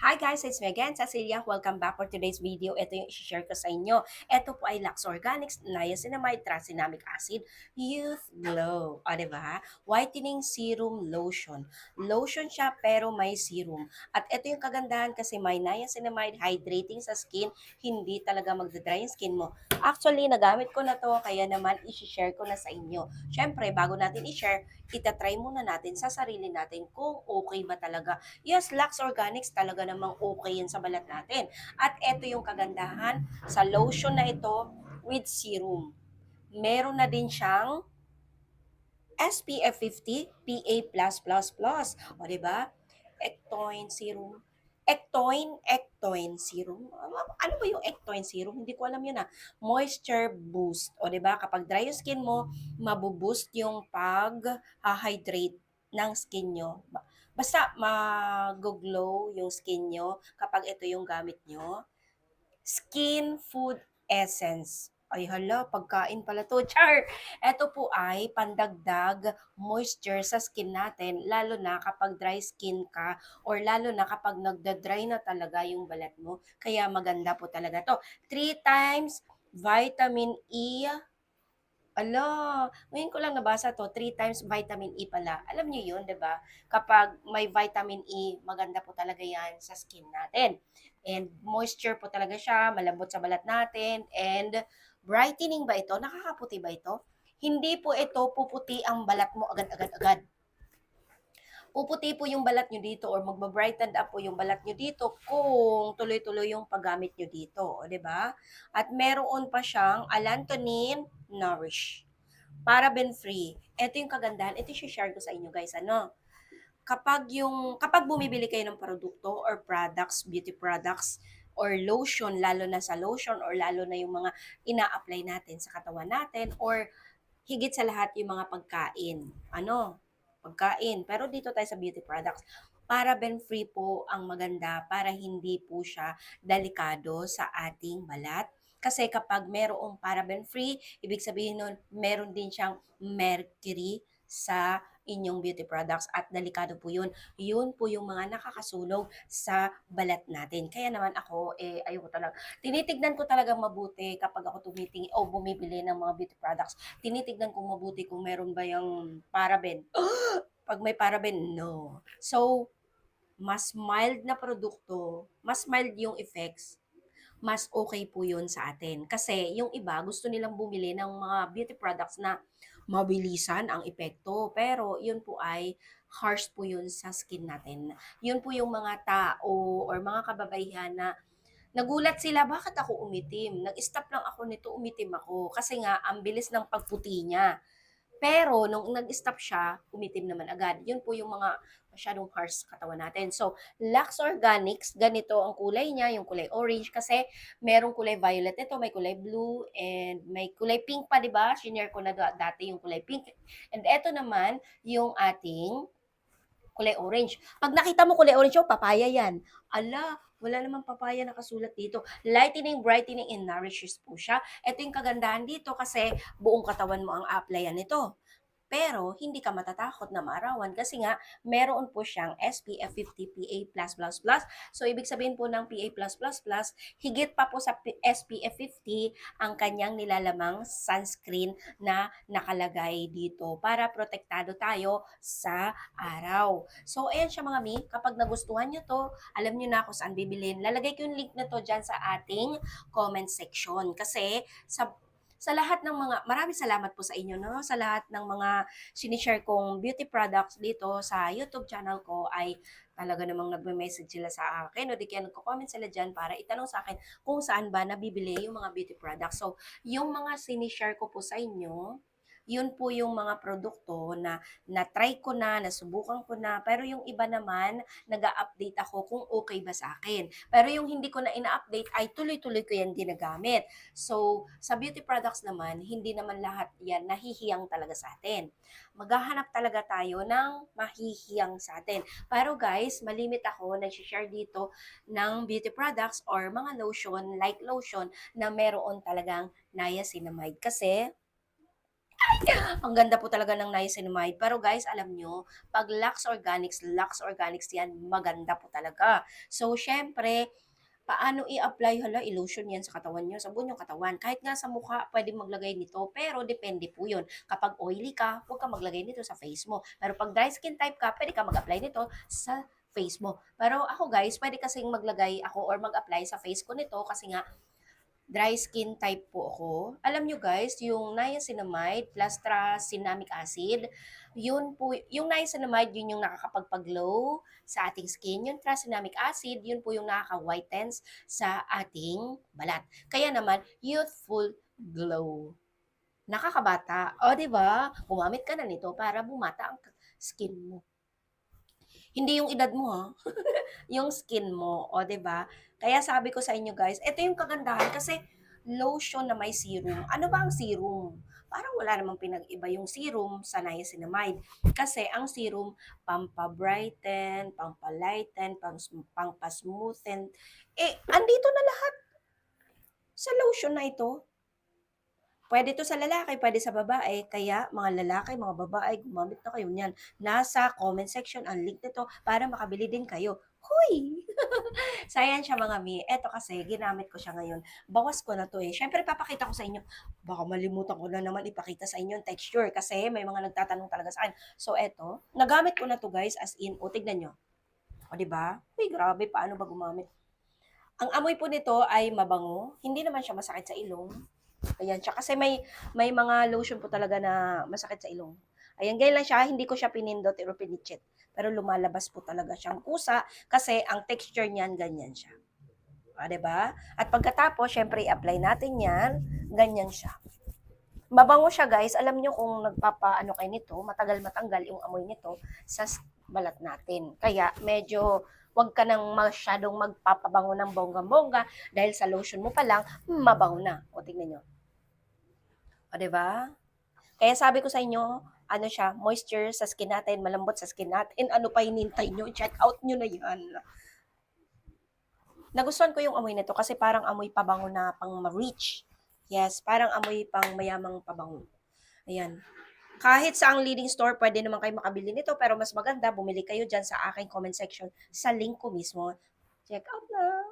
Hi guys, it's me again, Cecilia. Welcome back for today's video. Ito yung i-share ko sa inyo. Ito po ay Lux Organics, Niacinamide, Tranexamic Acid, Youth Glow. O, diba? Whitening Serum Lotion. Lotion siya pero may serum. At ito yung kagandahan kasi may niacinamide, hydrating sa skin, hindi talaga magdadry yung skin mo. Actually, nagamit ko na to, kaya naman i-share ko na sa inyo. Syempre, bago natin i-share, itatry muna natin sa sarili natin kung okay ba talaga. Yes, Lux Organics talaga namang okay yan sa balat natin. At ito yung kagandahan sa lotion na ito with serum. Meron na din siyang SPF 50, PA+++. O, diba? Ectoin serum. Ectoin serum. Ano ba yung ectoin serum? Hindi ko alam yun ah. Moisture boost. O, diba? Kapag dry yung skin mo, mabuboost yung pag-hydrate ng skin nyo. Basta mag-glow yung skin nyo kapag ito yung gamit nyo. Skin Food Essence. Ay hala, pagkain pala to. Char! Ito po ay pandagdag moisture sa skin natin, lalo na kapag dry skin ka or lalo na kapag nagda-dry na talaga yung balat mo. Kaya maganda po talaga to. 3 times vitamin E. Ala, ngayon ko lang nabasa to, 3 times vitamin E pala. Alam niyo yun, di ba? Kapag may vitamin E, maganda po talaga yan sa skin natin. And moisture po talaga siya, malambot sa balat natin, and brightening ba ito? Nakakaputi ba ito? Hindi po ito puputi ang balat mo agad-agad-agad. Puputi po yung balat nyo dito or magbabrighten up po yung balat nyo dito kung tuloy-tuloy yung paggamit nyo dito, o 'di ba? At meron pa siyang Allantoin Nourish. Paraben free. Ito yung kagandahan. Ito yung share ko sa inyo guys. Ano? Kapag bumibili kayo ng produkto or products, beauty products, or lotion, lalo na sa lotion or lalo na yung mga ina-apply natin sa katawan natin or higit sa lahat yung mga pagkain. Ano? Pagkain. Pero dito tayo sa beauty products. Paraben free po ang maganda para hindi po siya delikado sa ating balat. Kasi kapag merong paraben free, ibig sabihin nun, meron din siyang mercury sa inyong beauty products at delikado po yun. Yun po yung mga nakakasunog sa balat natin. Kaya naman ako, ayoko talaga. Tinitignan ko talagang mabuti kapag ako tumitingin o bumibili ng mga beauty products. Tinitignan ko mabuti kung meron ba yung paraben. Pag may paraben, no. So, mas mild na produkto, mas mild yung effects, mas okay po yun sa atin. Kasi yung iba, gusto nilang bumili ng mga beauty products na mabilisan ang epekto. Pero yun po ay harsh po yun sa skin natin. Yun po yung mga tao or mga kababaihan na nagulat sila, bakit ako umitim? Nag-stop lang ako nito, umitim ako. Kasi nga, ang bilis ng pagputi niya. Pero nung nag-stop siya, umitim naman agad. Yun po yung mga masyadong harsh sa katawan natin. So, Lux Organics, ganito ang kulay niya, yung kulay orange kasi merong kulay violet ito, may kulay blue, and may kulay pink pa, di ba? Shinare ko na dati yung kulay pink. And eto naman, yung ating kulay orange. Pag nakita mo kulay orange, oh, papaya yan. Ala, wala namang papaya nakasulat dito. Lightening, brightening, and nourishes po siya. Ito yung kagandahan dito kasi buong katawan mo ang applyan nito. Pero hindi ka matatakot na maarawan kasi nga meron po siyang SPF 50 PA+++. So ibig sabihin po ng PA+++, higit pa po sa SPF 50 ang kanyang nilalamang sunscreen na nakalagay dito para protektado tayo sa araw. So ayan siya mga mi, kapag nagustuhan nyo to, alam nyo na kung saan bibilin. Lalagay ko yung link na to dyan sa ating comment section kasi sa lahat ng mga, maraming salamat po sa inyo, no? Sa lahat ng mga sinishare kong beauty products dito sa YouTube channel ko ay talaga namang nagme-message sila sa akin o di kaya nagko-comment sila dyan para itanong sa akin kung saan ba nabibili yung mga beauty products. So, yung mga sinishare ko po sa inyo, yun po yung mga produkto na na-try ko na, nasubukan ko na, pero yung iba naman, nag-update ako kung okay ba sa akin. Pero yung hindi ko na ina-update ay tuloy-tuloy ko yan ginagamit. So, sa beauty products naman, hindi naman lahat yan nahihiyang talaga sa atin. Maghahanap talaga tayo ng mahihiyang sa atin. Pero guys, malimit ako, nag-share dito ng beauty products or mga lotion, like lotion, na meron talagang niacinamide. Kasi, Ang ganda po talaga ng niacinamide. Pero guys, alam nyo, pag Lux Organics yan, maganda po talaga. So, syempre, paano i-apply? Hala, i-lotion yan sa katawan nyo, sabon yung katawan. Kahit nga sa mukha, pwede maglagay nito, pero depende po yun. Kapag oily ka, huwag ka maglagay nito sa face mo. Pero pag dry skin type ka, pwede ka mag-apply nito sa face mo. Pero ako guys, pwede kasing maglagay ako or mag-apply sa face ko nito kasi nga dry skin type po ako. Alam nyo guys, yung niacinamide plus tracinic acid, yun po, yung niacinamide, yun yung nakakapagpag-glow sa ating skin. Yung tracinic acid, yun po yung nakaka-whitens sa ating balat. Kaya naman, youthful glow. Nakakabata. O, di ba? Gumamit ka na nito para bumata ang skin mo. Hindi yung edad mo, ha? Yung skin mo, o 'di ba? Kaya sabi ko sa inyo guys, ito yung kagandahan kasi lotion na may serum. Ano ba ang serum? Parang wala namang pinag-iba yung serum sa niacinamide. Kasi ang serum, pampabrighten, pampalighten, pampasmoothen. Eh, andito na lahat sa lotion na ito. Pwede to sa lalaki, pwede sa babae. Kaya mga lalaki, mga babae, gumamit na kayo niyan. Nasa comment section ang link nito para makabili din kayo. Huy! So, ayan siya mga mi. Eto kasi, ginamit ko siya ngayon. Bawas ko na to eh. Siyempre, papakita ko sa inyo. Baka malimutan ko na naman ipakita sa inyo yung texture kasi may mga nagtatanong talaga sa akin. So, eto, nagamit ko na to guys as in, o tignan nyo. O, diba? Uy, grabe, paano ba gumamit? Ang amoy po nito ay mabango. Hindi naman siya masakit sa ilong. Ayan siya. Kasi may mga lotion po talaga na masakit sa ilong. Ayan, ganyan lang siya. Hindi ko siya pinindot o pinitsit. Pero lumalabas po talaga siyang kusa kasi ang texture niyan ganyan siya. Ah, 'di ba? At pagkatapos, syempre i-apply natin 'yan, ganyan siya. Mabango siya, guys. Alam niyo kung nagpapaano kayo nito, matagal matanggal yung amoy nito sa balat natin. Kaya medyo wag ka nang masyadong magpapabango ng bonggang-bongga dahil sa lotion mo pa lang, mabango na. O tingnan niyo. O, 'di ba? Kaya sabi ko sa inyo, ano siya, moisture sa skin natin, malambot sa skin natin. Ano pa hinintay nyo? Check out nyo na yan. Nagustuhan ko yung amoy nito kasi parang amoy pabango na pang ma-rich. Yes, parang amoy pang mayamang pabango. Ayan. Kahit sa ang leading store, pwede naman kayo makabili nito, pero mas maganda, bumili kayo dyan sa aking comment section sa link ko mismo. Check out na!